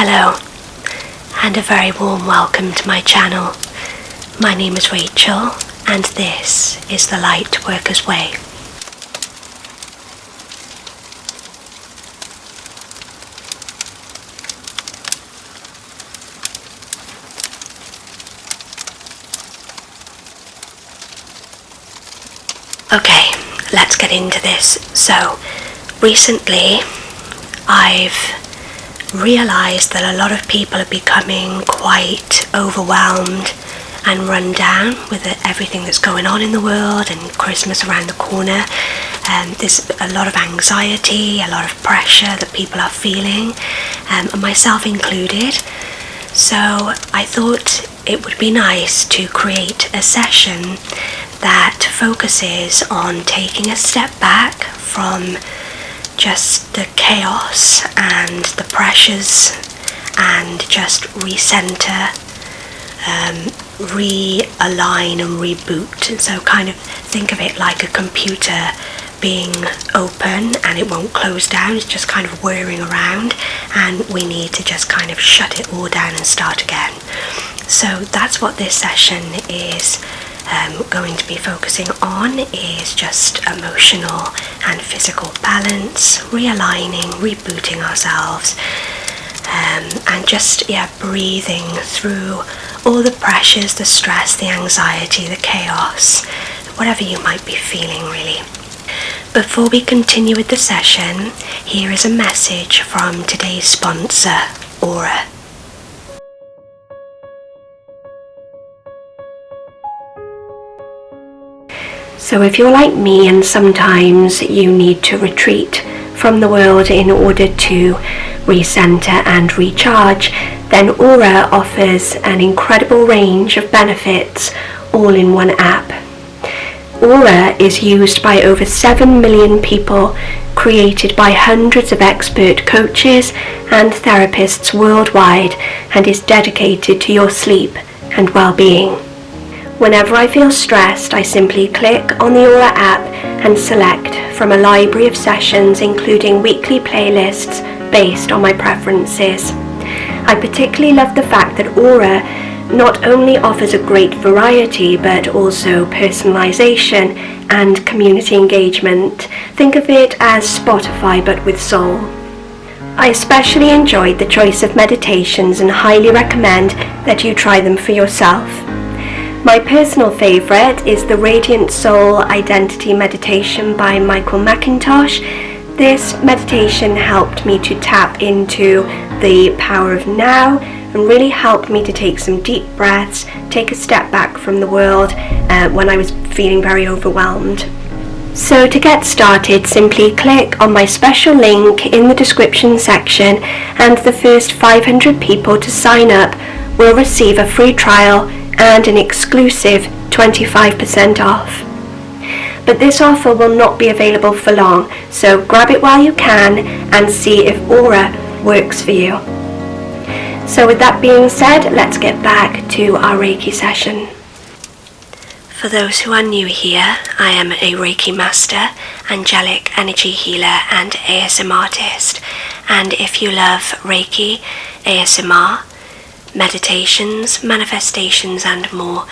Hello, and a very warm welcome to my channel. My name is Rachel, and this is the Light Worker's Way. Okay, let's get into this. So, recently I've realised that a lot of people are becoming quite overwhelmed and run down with everything that's going on in the world, and Christmas around the corner. There's a lot of anxiety, a lot of pressure that people are feeling, and myself included. So I thought it would be nice to create a session that focuses on taking a step back from just the chaos and the pressures and just recenter, realign and reboot. So kind of think of it like a computer being open and it won't close down, it's just kind of whirring around, and we need to just kind of shut it all down and start again. So that's what this session is going to be focusing on, is just emotional and physical balance, realigning, rebooting ourselves, and just breathing through all the pressures, the stress, the anxiety, the chaos, whatever you might be feeling really. Before we continue with the session, here is a message from today's sponsor, Aura. So if you're like me and sometimes you need to retreat from the world in order to recenter and recharge, then Aura offers an incredible range of benefits all in one app. Aura is used by over 7 million people, created by hundreds of expert coaches and therapists worldwide, and is dedicated to your sleep and well-being. Whenever I feel stressed, I simply click on the Aura app and select from a library of sessions, including weekly playlists based on my preferences. I particularly love the fact that Aura not only offers a great variety, but also personalization and community engagement. Think of it as Spotify but with soul. I especially enjoyed the choice of meditations and highly recommend that you try them for yourself. My personal favourite is the Radiant Soul Identity Meditation by Michael McIntosh. This meditation helped me to tap into the power of now and really helped me to take some deep breaths, take a step back from the world when I was feeling very overwhelmed. So to get started, simply click on my special link in the description section, and the first 500 people to sign up will receive a free trial and an exclusive 25% off. But this offer will not be available for long, so grab it while you can and see if Aura works for you. So with that being said, let's get back to our Reiki session. For those who are new here, I am a Reiki master, angelic energy healer and ASMR artist. And if you love Reiki, ASMR, meditations, manifestations and more,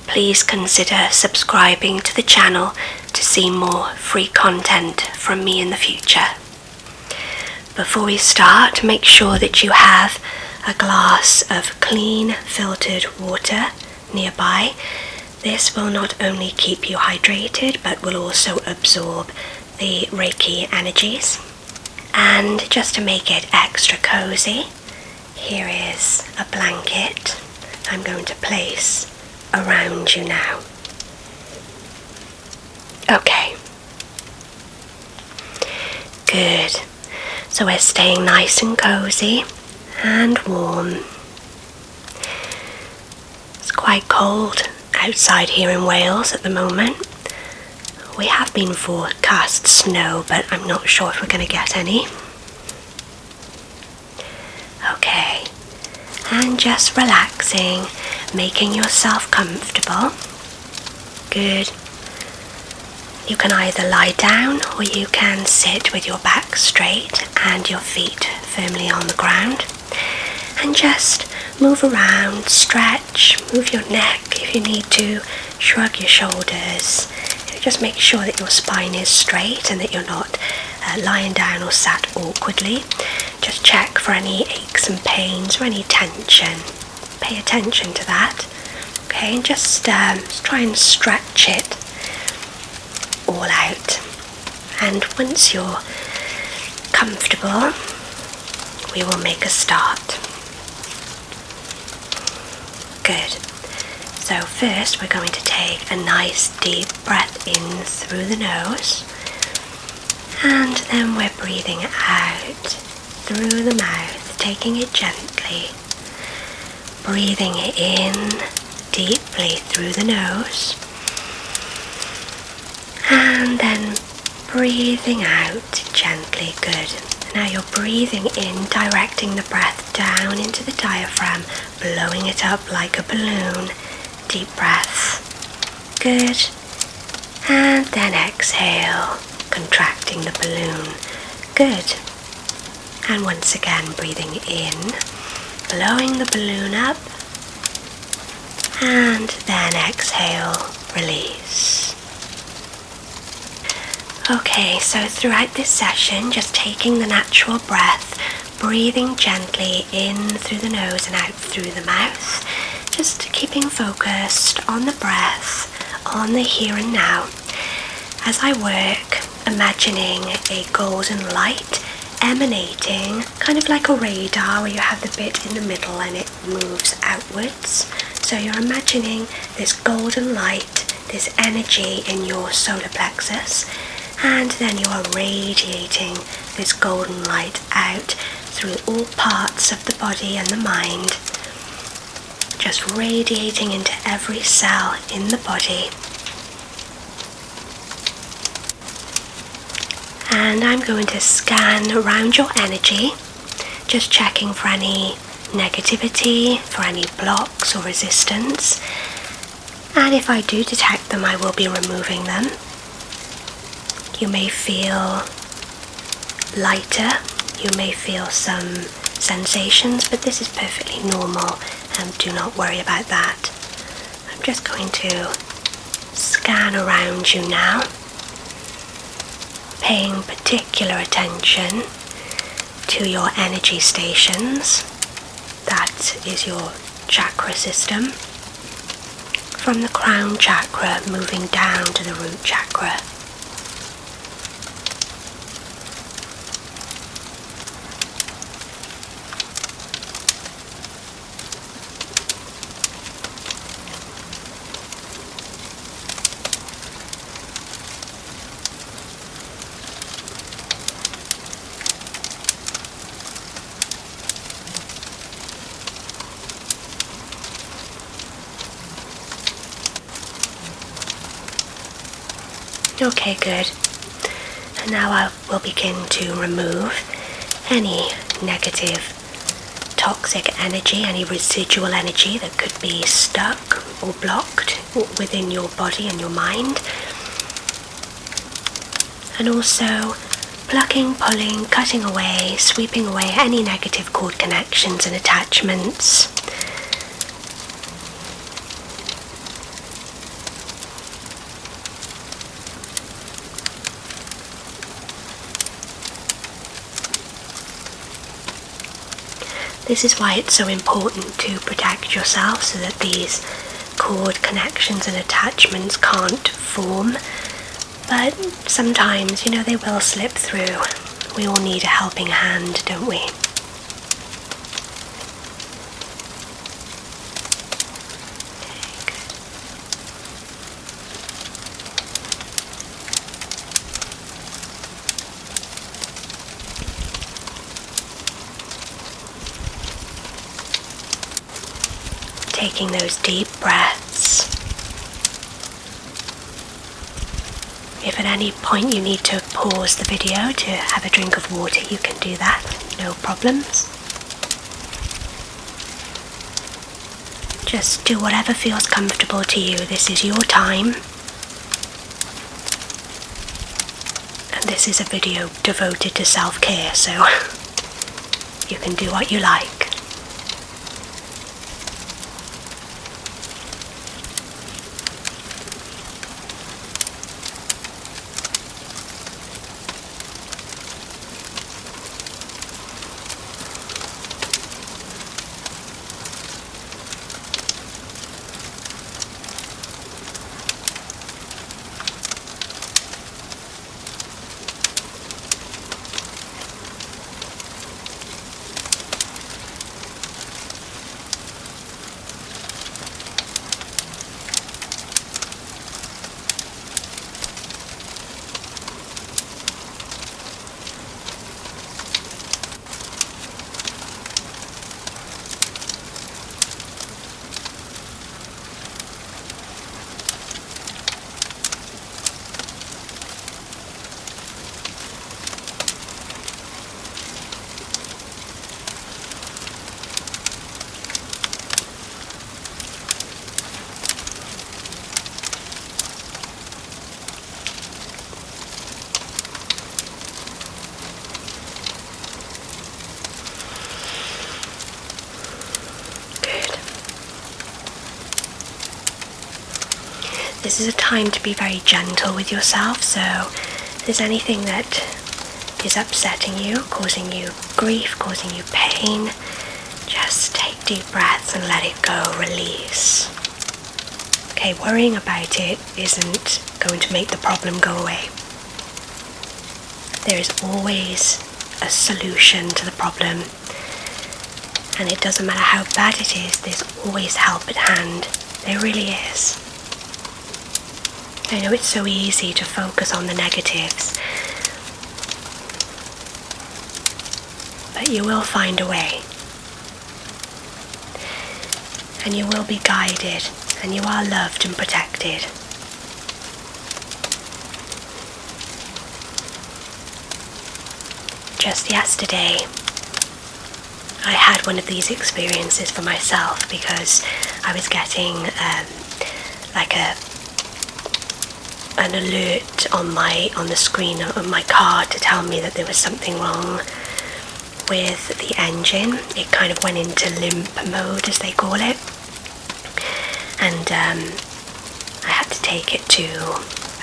please consider subscribing to the channel to see more free content from me in the future. Before we start, make sure that you have a glass of clean filtered water nearby. This will not only keep you hydrated but will also absorb the Reiki energies. And just to make it extra cozy, here is a blanket I'm going to place around you now. Okay. Good. So we're staying nice and cozy and warm. It's quite cold outside here in Wales at the moment. We have been forecast snow, but I'm not sure if we're going to get any. Okay, and just relaxing, making yourself comfortable. Good. You can either lie down or you can sit with your back straight and your feet firmly on the ground. And just move around, stretch, move your neck if you need to, shrug your shoulders. Just make sure that your spine is straight and that you're not lying down or sat awkwardly. Just check for any aches and pains or any tension. Pay attention to that. Okay, and just try and stretch it all out. And once you're comfortable, we will make a start. Good. So first we're going to take a nice deep breath in through the nose, and then we're breathing out through the mouth, taking it gently, breathing it in deeply through the nose, and then breathing out gently. Good. Now you're breathing in, directing the breath down into the diaphragm, blowing it up like a balloon. Deep breath. Good. And then exhale, contracting the balloon. Good. And once again, breathing in, blowing the balloon up, and then exhale, release. Okay, so throughout this session, just taking the natural breath, breathing gently in through the nose and out through the mouth, just keeping focused on the breath, on the here and now. As I work, imagining a golden light emanating, kind of like a radar where you have the bit in the middle and it moves outwards. So you're imagining this golden light, this energy in your solar plexus, and then you are radiating this golden light out through all parts of the body and the mind, just radiating into every cell in the body. And I'm going to scan around your energy, just checking for any negativity, for any blocks or resistance. And if I do detect them, I will be removing them. You may feel lighter, you may feel some sensations, but this is perfectly normal, and do not worry about that. I'm just going to scan around you now, paying particular attention to your energy stations. That is your chakra system, from the crown chakra moving down to the root chakra. Okay, good. And now I will begin to remove any negative, toxic energy, any residual energy that could be stuck or blocked within your body and your mind. And also plucking, pulling, cutting away, sweeping away any negative cord connections and attachments. This is why it's so important to protect yourself, so that these cord connections and attachments can't form. But sometimes, they will slip through. We all need a helping hand, don't we? Taking those deep breaths. If at any point you need to pause the video to have a drink of water, you can do that, no problems. Just do whatever feels comfortable to you. This is your time. And this is a video devoted to self-care, so you can do what you like. this is a time to be very gentle with yourself, so if there's anything that is upsetting you, causing you grief, causing you pain, just take deep breaths and let it go, release. Okay, worrying about it isn't going to make the problem go away. There is always a solution to the problem, and it doesn't matter how bad it is, there's always help at hand. There really is. I know it's so easy to focus on the negatives, but you will find a way, and you will be guided, and you are loved and protected. Just yesterday, I had one of these experiences for myself because I was getting an alert on the screen of my car to tell me that there was something wrong with the engine. It kind of went into limp mode, as they call it, and I had to take it to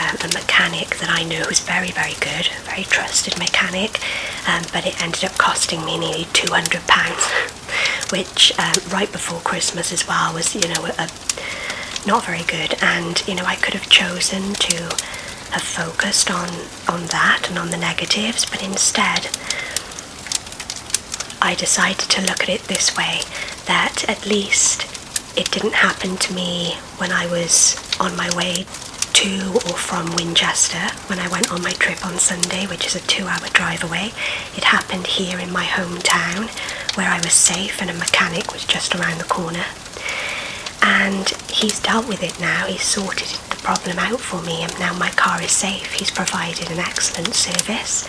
a mechanic that I know who's very, very good, a very trusted mechanic, but it ended up costing me nearly £200, which right before Christmas as well was, not very good. And I could have chosen to have focused on that and on the negatives, but instead I decided to look at it this way, that at least it didn't happen to me when I was on my way to or from Winchester when I went on my trip on Sunday, which is a 2-hour drive away. It happened here in my hometown where I was safe and a mechanic was just around the corner. And he's dealt with it now, he's sorted the problem out for me, and now my car is safe. He's provided an excellent service.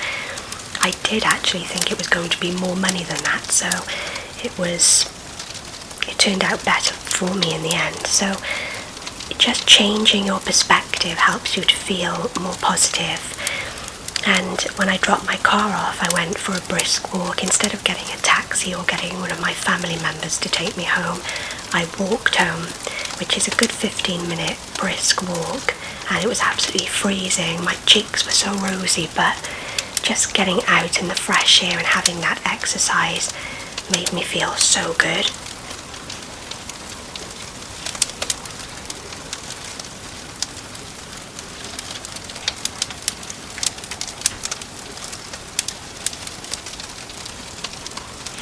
I did actually think it was going to be more money than that, so it turned out better for me in the end. So just changing your perspective helps you to feel more positive. And when I dropped my car off, I went for a brisk walk. Instead of getting a taxi or getting one of my family members to take me home, I walked home, which is a good 15-minute brisk walk, and it was absolutely freezing. My cheeks were so rosy, but just getting out in the fresh air and having that exercise made me feel so good.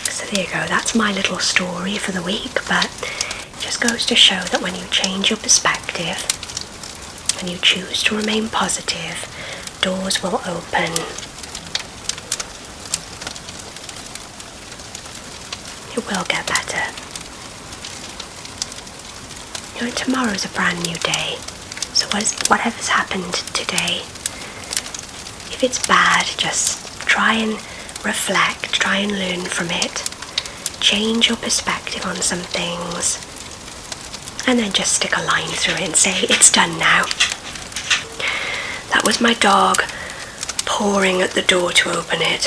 So there you go, that's my little story for the week, but it just goes to show that when you change your perspective and you choose to remain positive, doors will open. It will get better. Tomorrow's a brand new day, so whatever's happened today, if it's bad, just try and reflect, try and learn from it, change your perspective on some things, and then just stick a line through it and say, it's done now. That was my dog pawing at the door to open it.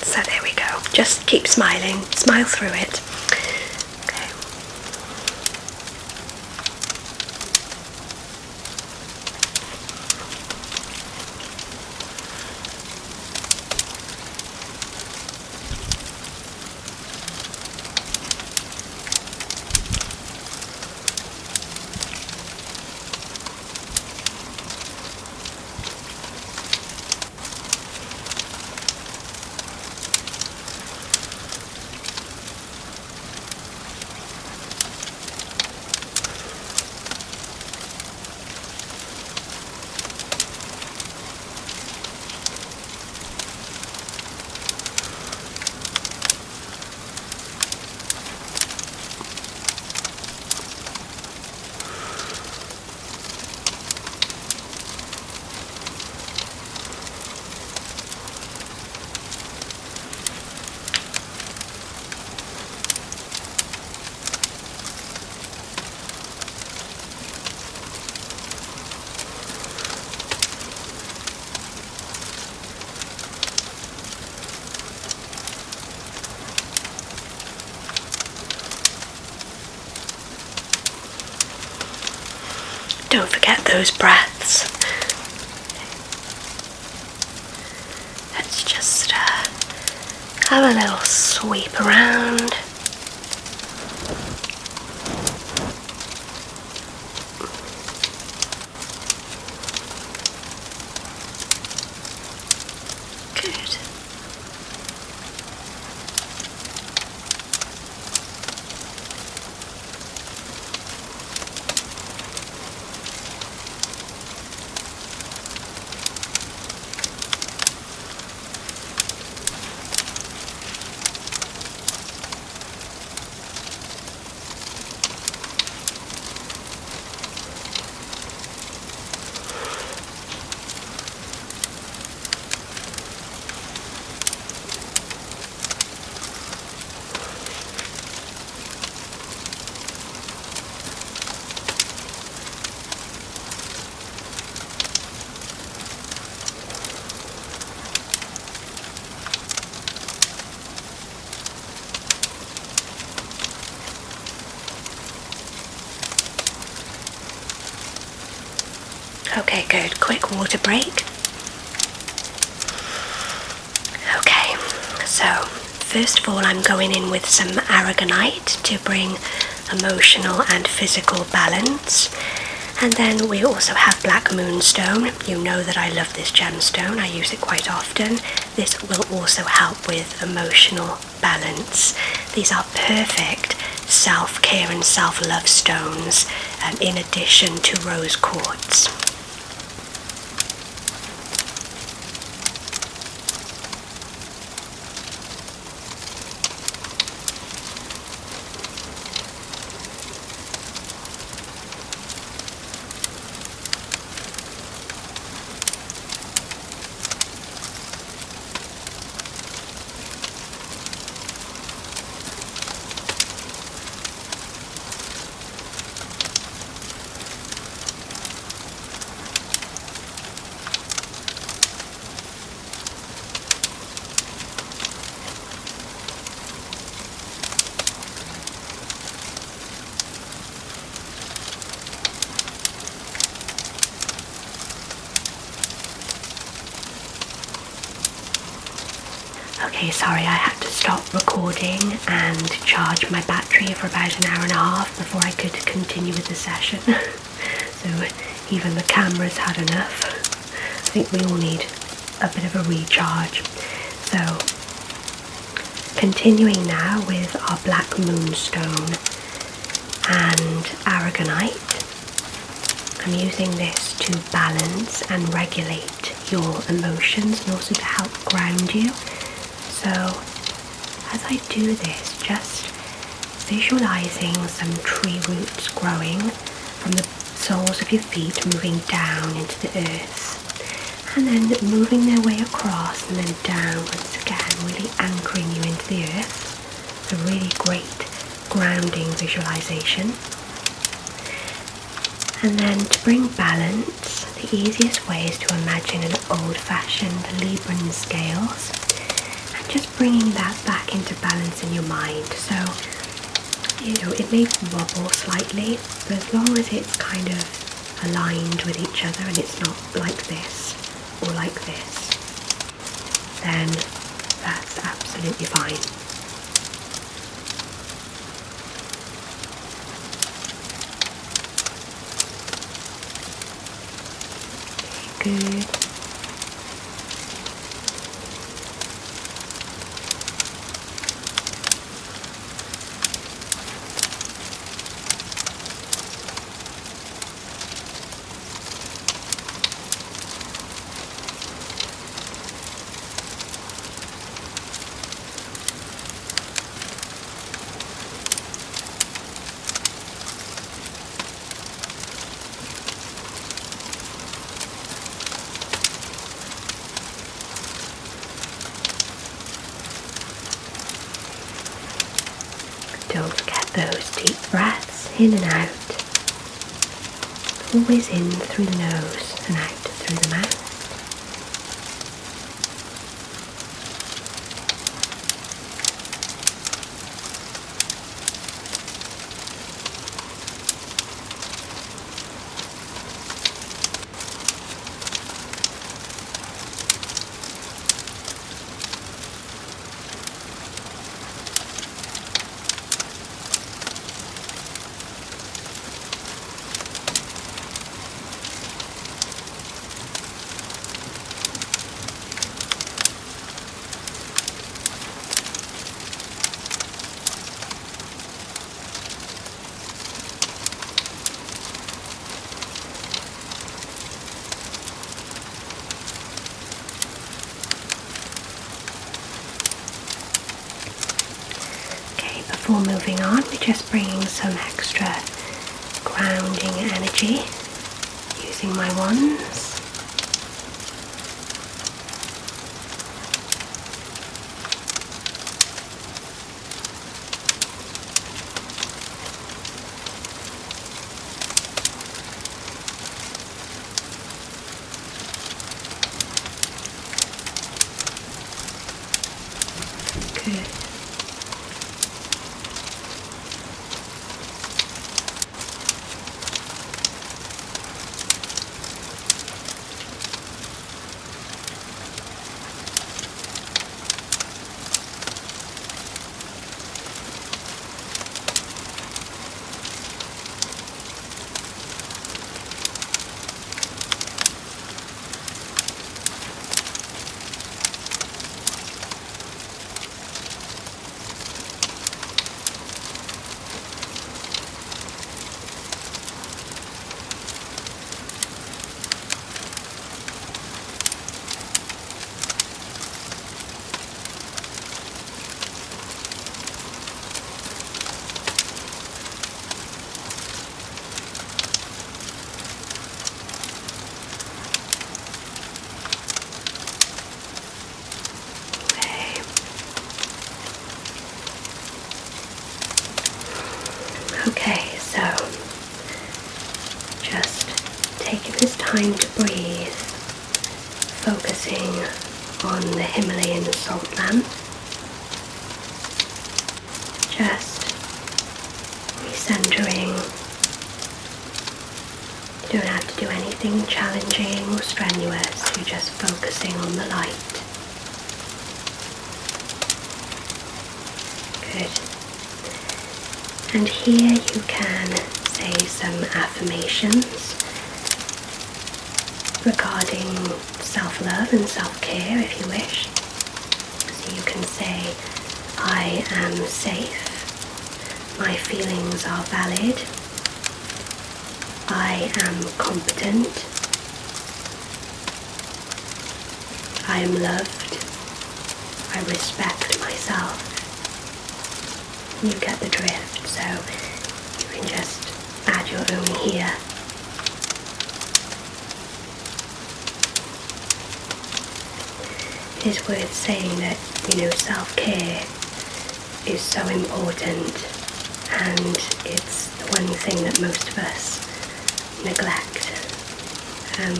So there we go. Just keep smiling, smile through it. Okay. those breaths. Let's just have a little sweep around. Good. Okay, good. Quick water break. Okay, so first of all I'm going in with some aragonite to bring emotional and physical balance. And then we also have black moonstone. You know that I love this gemstone. I use it quite often. This will also help with emotional balance. These are perfect self-care and self-love stones, in addition to rose quartz. Okay, sorry, I had to stop recording and charge my battery for about an hour and a half before I could continue with the session. So even the camera's had enough. I think we all need a bit of a recharge. So continuing now with our black moonstone and aragonite. I'm using this to balance and regulate your emotions and also to help ground you. So as I do this, just visualizing some tree roots growing from the soles of your feet, moving down into the earth, and then moving their way across and then down once again, really anchoring you into the earth. It's a really great grounding visualization. And then to bring balance, the easiest way is to imagine an old-fashioned Libran scales. Just bringing that back into balance in your mind. So, it may wobble slightly, but as long as it's kind of aligned with each other and it's not like this or like this, then that's absolutely fine. Okay, good. Don't forget those deep breaths in and out. Always in through the nose and out through the mouth. before moving on, we're just bringing some extra grounding energy using my wands. Good. Okay, so just taking this time to breathe, focusing on the Himalayan salt lamp, just recentering. You don't have to do anything challenging or strenuous, you're just focusing on the light. Good. And here you can say some affirmations regarding self-love and self-care if you wish. So you can say, I am safe, my feelings are valid, I am competent, I am loved, I respect myself. You get the drift, so you can just add your own here. It is worth saying that, self-care is so important, and it's the one thing that most of us neglect. And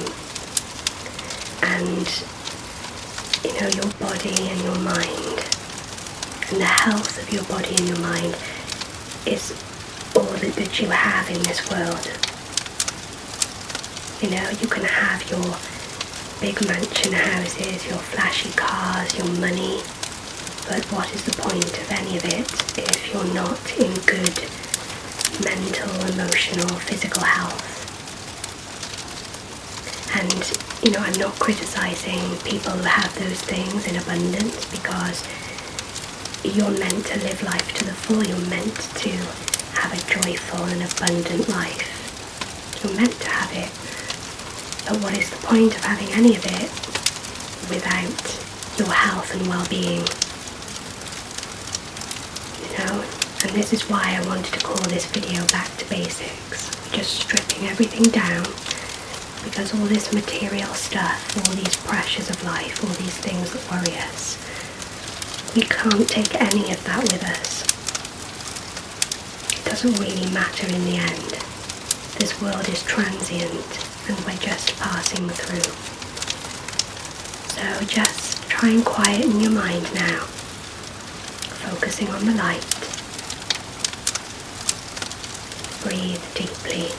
your body and your mind, and the health of your body and your mind is all that you have in this world. You can have your big mansion houses, your flashy cars, your money, but what is the point of any of it if you're not in good mental, emotional, physical health? And I'm not criticizing people who have those things in abundance, because you're meant to live life to the full. You're meant to have a joyful and abundant life. You're meant to have it. But what is the point of having any of it without your health and well-being? And this is why I wanted to call this video Back to Basics. Just stripping everything down, because all this material stuff, all these pressures of life, all these things that worry us, we can't take any of that with us. It doesn't really matter in the end. This world is transient and we're just passing through. So just try and quieten your mind now, focusing on the light. Breathe deeply.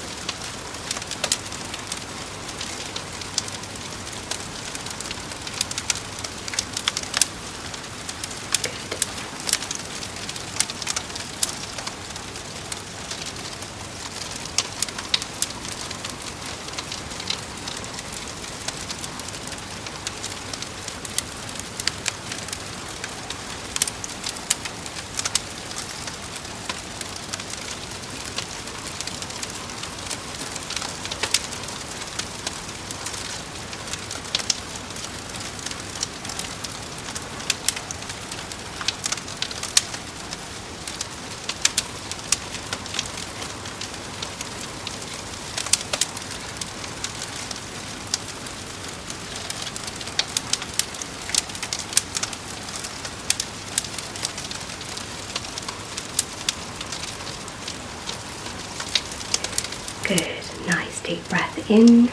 in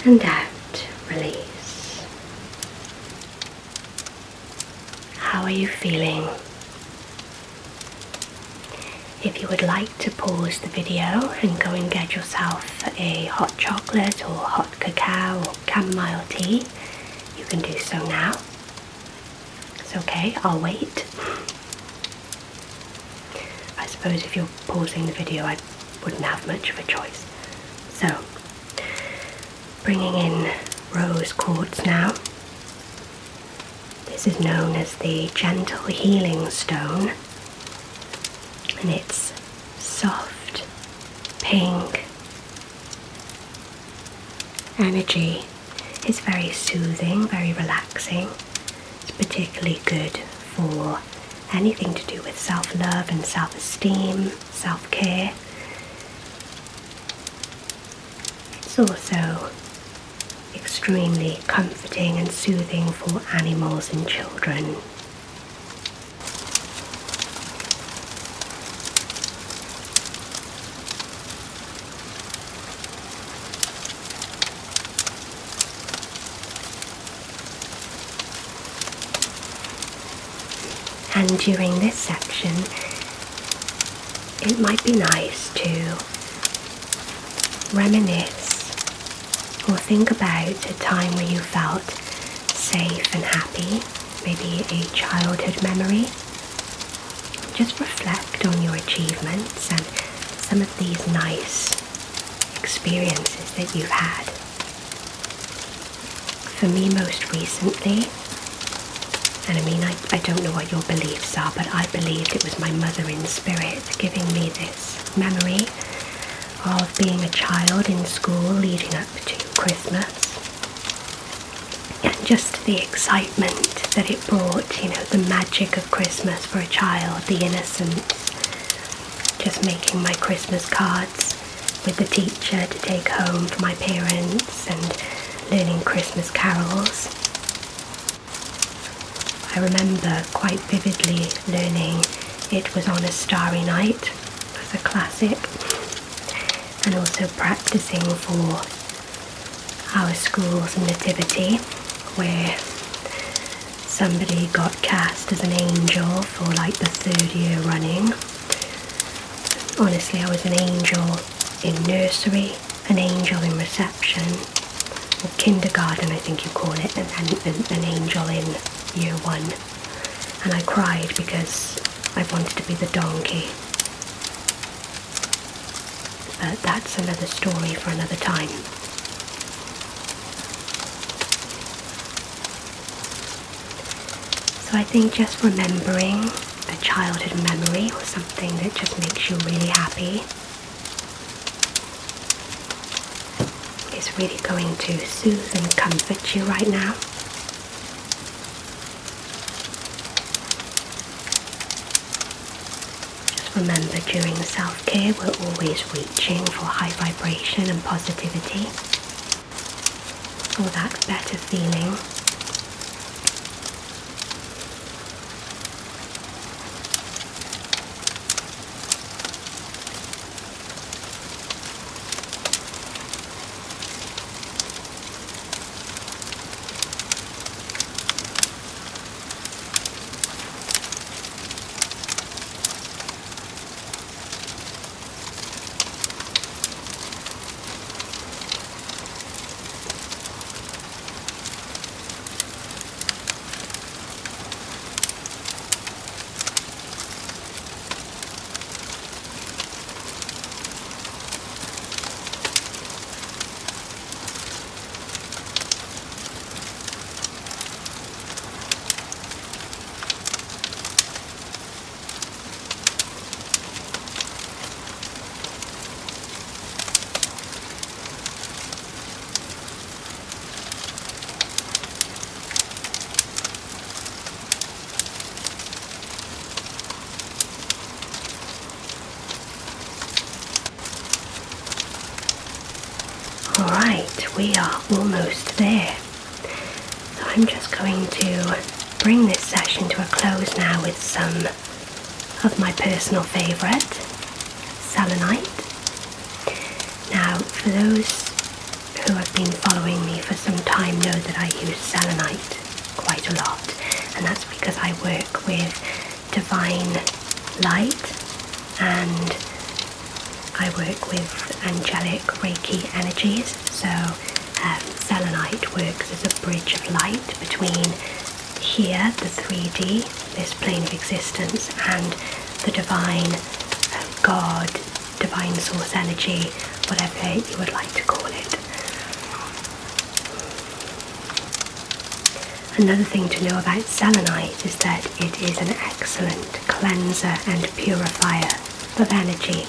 and out, release. How are you feeling? If you would like to pause the video and go and get yourself a hot chocolate or hot cacao or chamomile tea, you can do so now. It's okay, I'll wait. I suppose if you're pausing the video, I wouldn't have much of a choice. So, bringing in rose quartz now. This is known as the gentle healing stone, and it's soft, pink energy. It's very soothing, very relaxing. It's particularly good for anything to do with self-love and self-esteem, self-care. It's also extremely comforting and soothing for animals and children. And during this section, it might be nice to reminisce or think about a time where you felt safe and happy, maybe a childhood memory. Just reflect on your achievements and some of these nice experiences that you've had. For me, most recently, and I mean, I don't know what your beliefs are, but I believed it was my mother in spirit giving me this memory of being a child in school leading up to Christmas. And just the excitement that it brought, you know, the magic of Christmas for a child, the innocence. Just making my Christmas cards with the teacher to take home for my parents and learning Christmas carols. I remember quite vividly learning It Was on a Starry Night as a classic, and also practicing for our school's nativity, where somebody got cast as an angel for like the 3rd year running. Honestly, I was an angel in nursery, an angel in reception, or kindergarten I think you call it, and an angel in year 1, and I cried because I wanted to be the donkey. But that's another story for another time. So I think just remembering a childhood memory or something that just makes you really happy is really going to soothe and comfort you right now. Remember, during self-care, we're always reaching for high vibration and positivity, for that better feeling. Alright, we are almost there. So I'm just going to bring this session to a close now with some of my personal favourite, Selenite. For those who have been following me for some time know that I use selenite quite a lot, and that's because I work with divine light and I work with angelic Reiki energies. So selenite works as a bridge of light between here, the 3D, this plane of existence, and the divine God, divine source energy, whatever you would like to call it. Another thing to know about selenite is that it is an excellent cleanser and purifier of energy.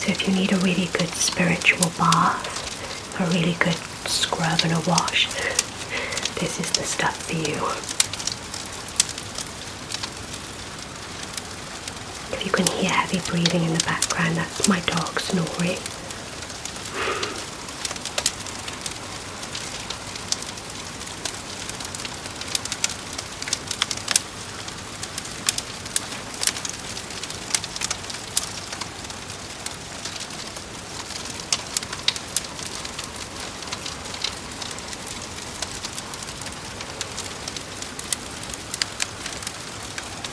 So if you need a really good spiritual bath, a really good scrub and a wash, this is the stuff for you. If you can hear heavy breathing in the background, that's my dog snoring.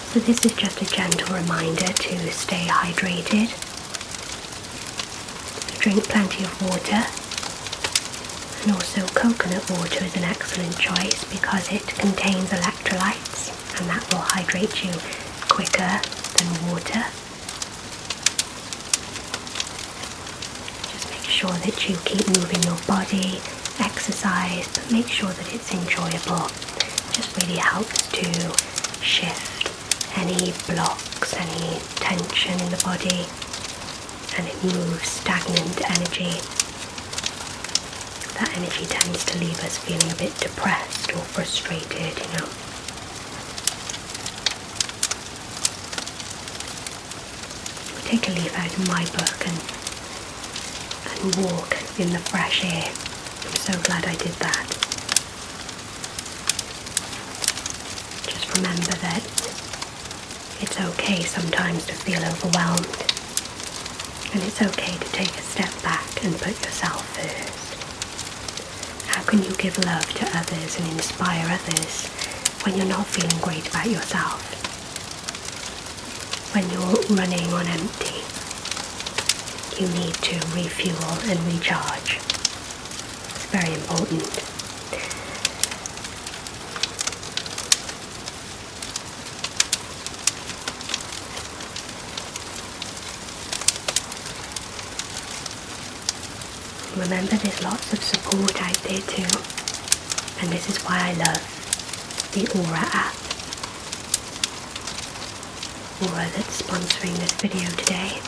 So this is just a gentle reminder to stay hydrated. Drink plenty of water, and also coconut water is an excellent choice because it contains electrolytes and that will hydrate you quicker than water. Just make sure that you keep moving your body, exercise, but make sure that it's enjoyable. It just really helps to shift any blocks, any tension in the body, and it moves stagnant energy. That energy tends to leave us feeling a bit depressed or frustrated, you know. Take a leaf out of my book and walk in the fresh air. I'm so glad I did that. Just remember that it's okay sometimes to feel overwhelmed, and it's okay to take a step back and put yourself first. How can you give love to others and inspire others when you're not feeling great about yourself? When you're running on empty, you need to refuel and recharge. It's very important. Remember, there's lots of support out there too, and this is why I love the Aura app. Aura that's sponsoring this video today.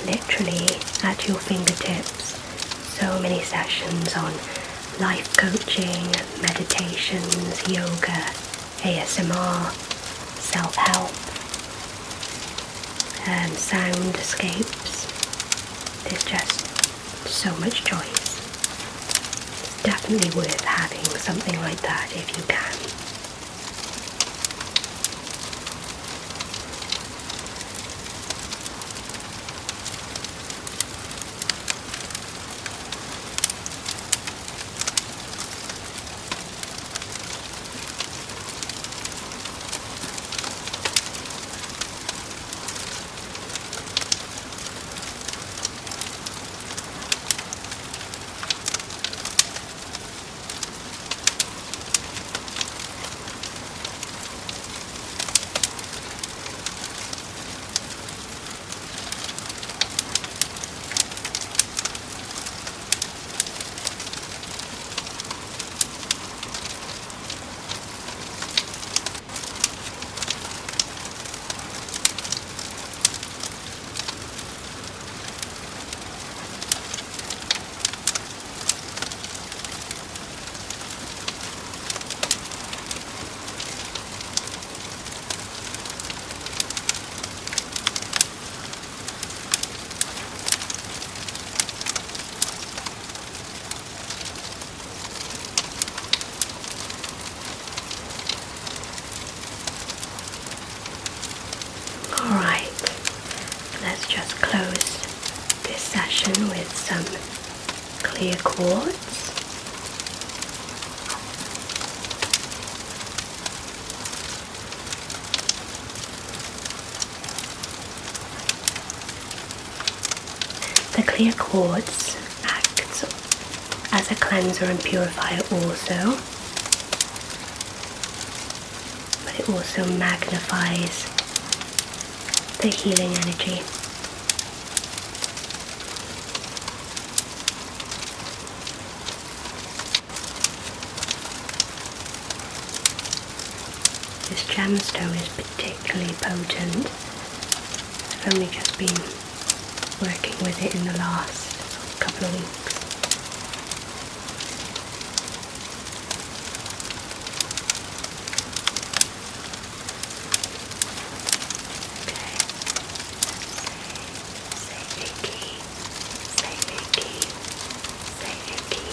Literally at your fingertips, so many sessions on life coaching, meditations, yoga, ASMR, self-help, sound escapes. There's just so much choice. It's definitely worth having something like that if you can. close this session with some clear quartz. The clear quartz acts as a cleanser and purifier also, but it also magnifies the healing energy. This gemstone is particularly potent. I've only just been working with it in the last couple of weeks. Say Reiki, say Reiki, say Reiki.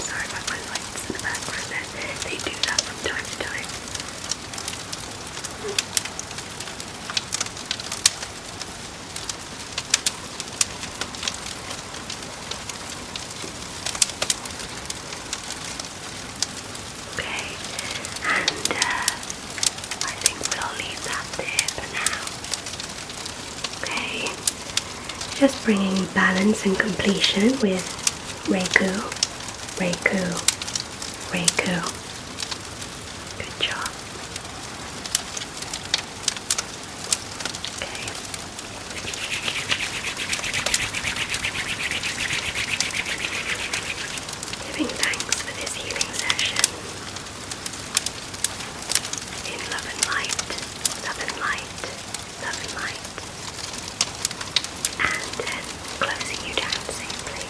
Sorry about my lights in the background there. They do that from time to time. Okay, and I think we'll leave that there for now. Okay, just bringing balance and completion with Reiki, Reiki, Reiki. Good job. Okay. Giving thanks for this healing session. In love and light, love and light, love and light. And then closing you down safely.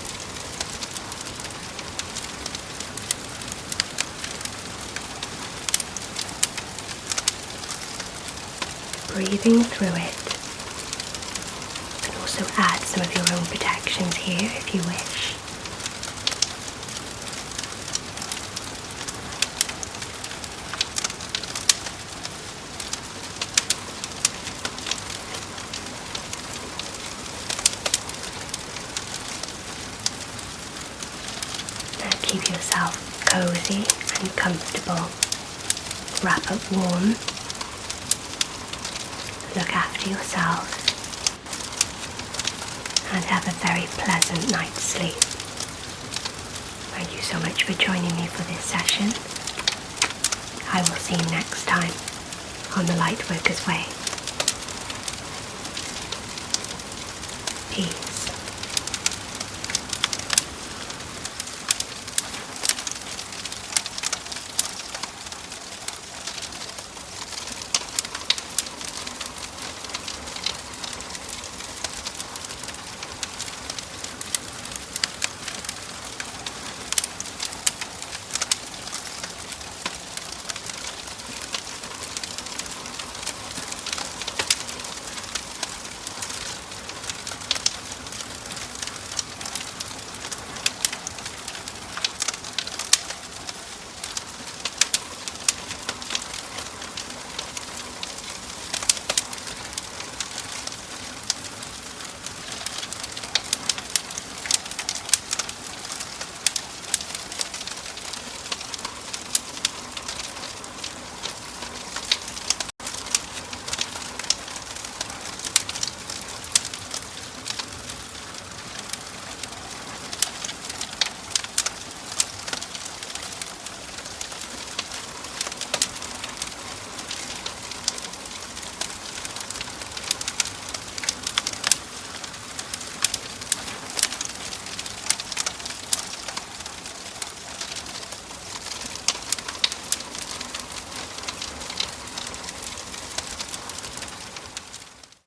Breathing through it. You can also add some of your own protections here if you wish. Now keep yourself cozy and comfortable. Wrap up warm. Look after yourself and have a very pleasant night's sleep. Thank you so much for joining me for this session. I will see you next time on the Lightworker's Way. Peace.